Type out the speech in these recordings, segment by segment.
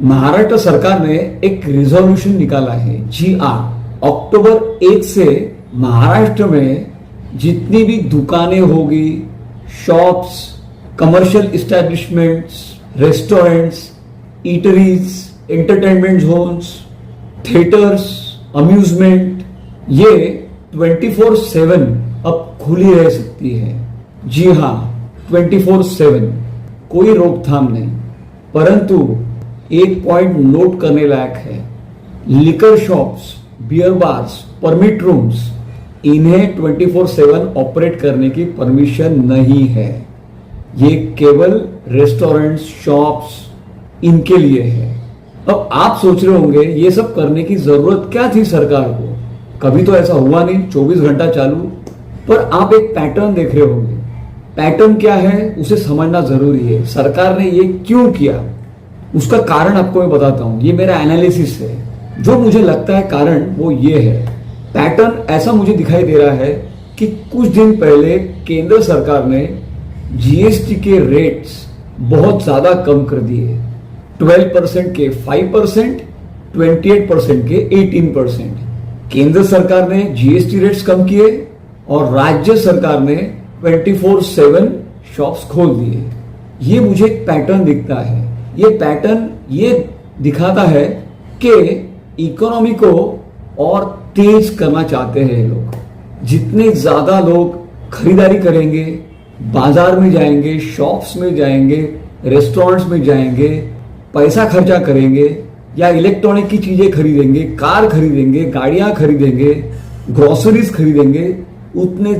महाराष्ट्र सरकार ने एक रिजोल्यूशन निकाला है। जी हाँ, अक्टूबर 1 से महाराष्ट्र में जितनी भी दुकानें होगी, shops, commercial establishments, restaurants, eateries, entertainment zones, theatres, amusement, ये 24/7 अब खुली रह सकती है। जी हाँ, 24/7, कोई रोकथाम नहीं। परंतु एक पॉइंट नोट करने लायक है, liquor shops, beer bars, permit rooms, इन्हें 24/7 ऑपरेट करने की परमिशन नहीं है। ये केवल रेस्टोरेंट्स, शॉप्स, इनके लिए है। अब आप सोच रहे होंगे ये सब करने की जरूरत क्या थी सरकार को? कभी तो ऐसा हुआ नहीं 24 घंटा चालू। पर आप एक पैटर्न देख रहे होंगे। पैटर्न क्या है उसे समझना जरूरी है। सरकार ने ये क्यों किया उसका कारण आपको मैं बताता हूं। ये मेरा एनालिसिस है। जो मुझे लगता है कारण वो ये है। पैटर्न ऐसा मुझे दिखाई दे रहा है कि कुछ दिन पहले केंद्र सरकार ने जीएसटी के रेट्स बहुत ज्यादा कम कर दिए। 12% के 5%, 28% के 18%। केंद्र सरकार ने जीएसटी रेट्स कम किए और राज्य सरकार ने 24/7 शॉप्स खोल दिए। ये मुझे एक पैटर्न दिखता है। ये पैटर्न ये दिखाता है कि इकोनॉमी को और तेज करना चाहते हैं लोग। जितने ज्यादा लोग खरीदारी करेंगे, बाजार में जाएंगे, शॉप्स में जाएंगे, रेस्टोरेंट्स में जाएंगे, पैसा खर्चा करेंगे या इलेक्ट्रॉनिक की चीजें खरीदेंगे, कार खरीदेंगे, गाड़ियां खरीदेंगे, ग्रोसरीज खरीदेंगे, उतने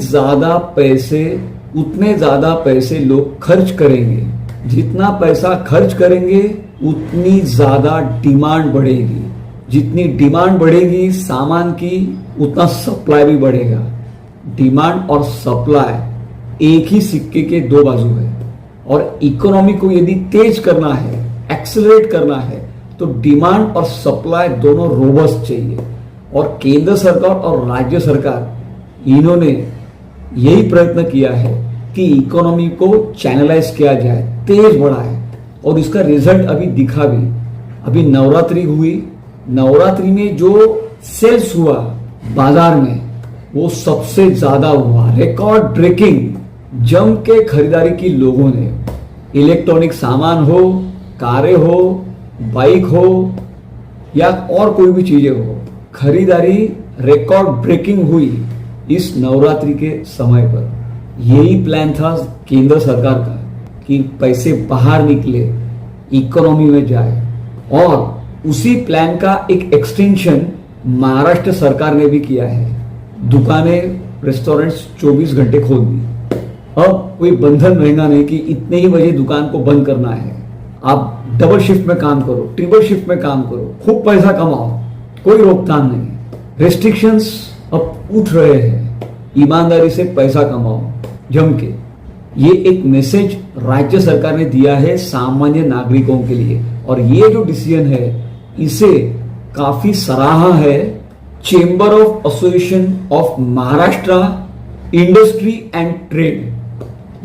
ज्यादा पैसे लोग खर्च करेंगे। जितना पैसा खर्च करेंगे उतनी ज्यादा डिमांड बढ़ेगी। जितनी डिमांड बढ़ेगी सामान की, उतना सप्लाई भी बढ़ेगा। डिमांड और सप्लाई एक ही सिक्के के दो बाजू है। और इकोनॉमी को यदि तेज करना है, एक्सेलरेट करना है, तो डिमांड और सप्लाई दोनों रोबस्ट चाहिए। और केंद्र सरकार और राज्य सरकार इन्होंने यही प्रयत्न किया है कि इकोनॉमी को चैनलाइज किया जाए, तेज बढ़ाए। और इसका रिजल्ट अभी दिखा भी। अभी नवरात्रि हुई, नवरात्रि में जो सेल्स हुआ बाजार में वो सबसे ज्यादा हुआ। रिकॉर्ड ब्रेकिंग जम के खरीदारी की लोगों ने। इलेक्ट्रॉनिक सामान हो, कारें हो, बाइक हो या और कोई भी चीजें हो, खरीदारी रिकॉर्ड ब्रेकिंग हुई इस नवरात्रि के समय पर। यही प्लान था केंद्र सरकार का कि पैसे बाहर निकले, इकोनॉमी में जाए। और उसी प्लान का एक एक्सटेंशन महाराष्ट्र सरकार ने भी किया है। दुकानें, रेस्टोरेंट्स 24 घंटे खोल दी। अब कोई बंधन रहेगा नहीं कि इतने ही बजे दुकान को बंद करना है। आप डबल शिफ्ट में काम करो, ट्रिपल शिफ्ट में काम करो, खूब पैसा कमाओ, कोई रोकथाम नहीं। रेस्ट्रिक्शंस अब उठ रहे हैं। ईमानदारी से पैसा कमाओ जम के। ये एक मैसेज राज्य सरकार ने दिया है सामान्य नागरिकों के लिए। और ये जो डिसीजन है इसे काफी सराहा है chamber of association of Maharashtra industry and trade.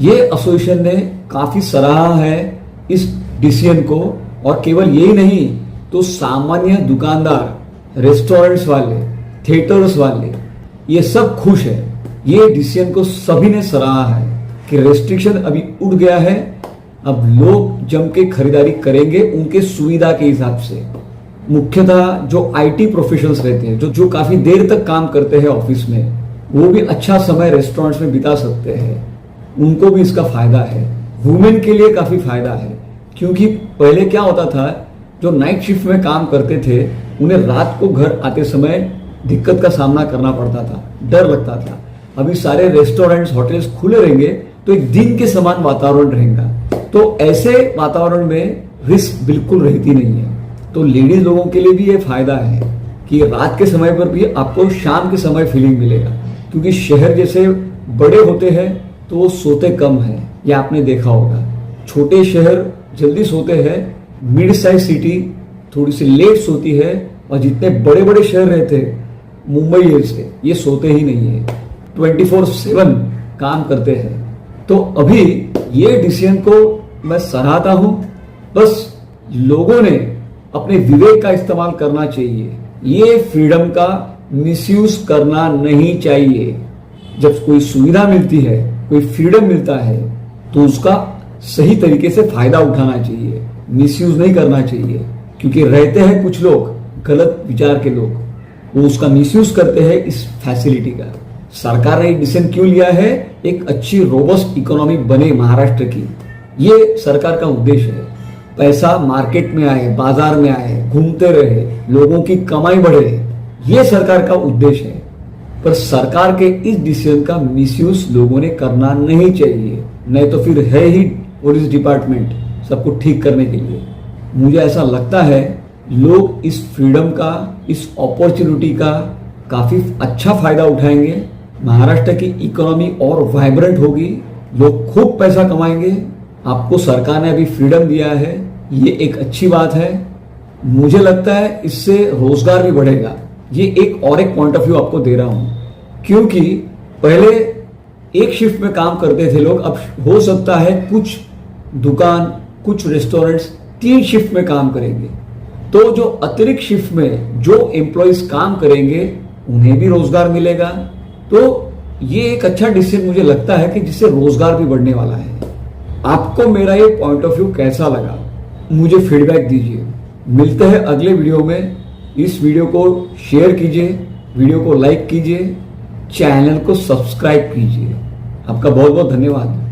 ये एसोसिएशन ने काफी सराहा है इस डिसीजन को। और केवल यही नहीं तो सामान्य दुकानदार, रेस्टोरेंट्स वाले, थिएटर्स वाले, ये सब खुश है। ये डिसीजन को सभी ने सराहा है कि रेस्ट्रिक्शन अभी उठ गया है। अब लोग जम के खरीदारी करेंगे उनके सुविधा के हिसाब से। मुख्यतः जो आईटी प्रोफेशनल्स रहते हैं, जो काफी देर तक काम करते हैं ऑफिस में, वो भी अच्छा समय रेस्टोरेंट्स में बिता सकते हैं। उनको भी इसका फायदा है। वुमेन के लिए काफी फायदा है क्योंकि पहले क्या होता था, जो नाइट शिफ्ट में काम करते थे उन्हें रात को घर आते समय दिक्कत का सामना करना पड़ता था, डर लगता था। अभी सारे रेस्टोरेंट्स, होटल्स खुले रहेंगे तो एक दिन के समान वातावरण रहेगा। तो ऐसे वातावरण में रिस्क बिल्कुल रहती नहीं है। तो लेडीज लोगों के लिए भी ये फायदा है कि रात के समय पर भी आपको शाम के समय फीलिंग मिलेगा। क्योंकि शहर जैसे बड़े होते हैं तो वो सोते कम है, ये आपने देखा होगा। छोटे शहर जल्दी सोते हैं, मिड साइज सिटी थोड़ी सी लेट सोती है। और जितने बड़े बड़े शहर रहते हैं, मुंबई जैसे, ये सोते ही नहीं है, 24/7 काम करते हैं। तो अभी ये डिसीजन को मैं सराहता हूं। बस लोगों ने अपने विवेक का इस्तेमाल करना चाहिए। ये फ्रीडम का मिसयूज करना नहीं चाहिए। जब कोई सुविधा मिलती है, कोई फ्रीडम मिलता है, तो उसका सही तरीके से फायदा उठाना चाहिए, मिसयूज नहीं करना चाहिए। क्योंकि रहते हैं कुछ लोग, गलत विचार के लोग, वो उसका मिसयूज करते हैं इस फैसिलिटी का। सरकार ने डिसीजन क्यों लिया है? एक अच्छी रोबस्ट इकोनॉमी बने महाराष्ट्र की, ये सरकार का उद्देश्य है। पैसा मार्केट में आए, बाजार में आए, घूमते रहे, लोगों की कमाई बढ़े, ये सरकार का उद्देश्य है। पर सरकार के इस डिसीजन का मिसयूज लोगों ने करना नहीं चाहिए, नहीं तो फिर है ही पुलिस डिपार्टमेंट सबको ठीक करने के लिए। मुझे ऐसा लगता है लोग इस फ्रीडम का, इस अपॉर्चुनिटी का काफी अच्छा फायदा उठाएंगे। महाराष्ट्र की इकोनॉमी और वाइब्रेंट होगी, लोग खूब पैसा कमाएंगे। आपको सरकार ने अभी फ्रीडम दिया है, ये एक अच्छी बात है। मुझे लगता है इससे रोजगार भी बढ़ेगा। ये एक और एक पॉइंट ऑफ व्यू आपको दे रहा हूं, क्योंकि पहले एक शिफ्ट में काम करते थे लोग, अब हो सकता है कुछ दुकान, कुछ रेस्टोरेंट्स 3 शिफ्ट में काम करेंगे। तो जो अतिरिक्त शिफ्ट में जो एम्प्लॉइज काम करेंगे उन्हें भी रोजगार मिलेगा। तो ये एक अच्छा डिसीजन मुझे लगता है कि जिससे रोजगार भी बढ़ने वाला है। आपको मेरा ये पॉइंट ऑफ व्यू कैसा लगा, मुझे फीडबैक दीजिए। मिलते हैं अगले वीडियो में। इस वीडियो को शेयर कीजिए, वीडियो को लाइक कीजिए, चैनल को सब्सक्राइब कीजिए। आपका बहुत बहुत धन्यवाद।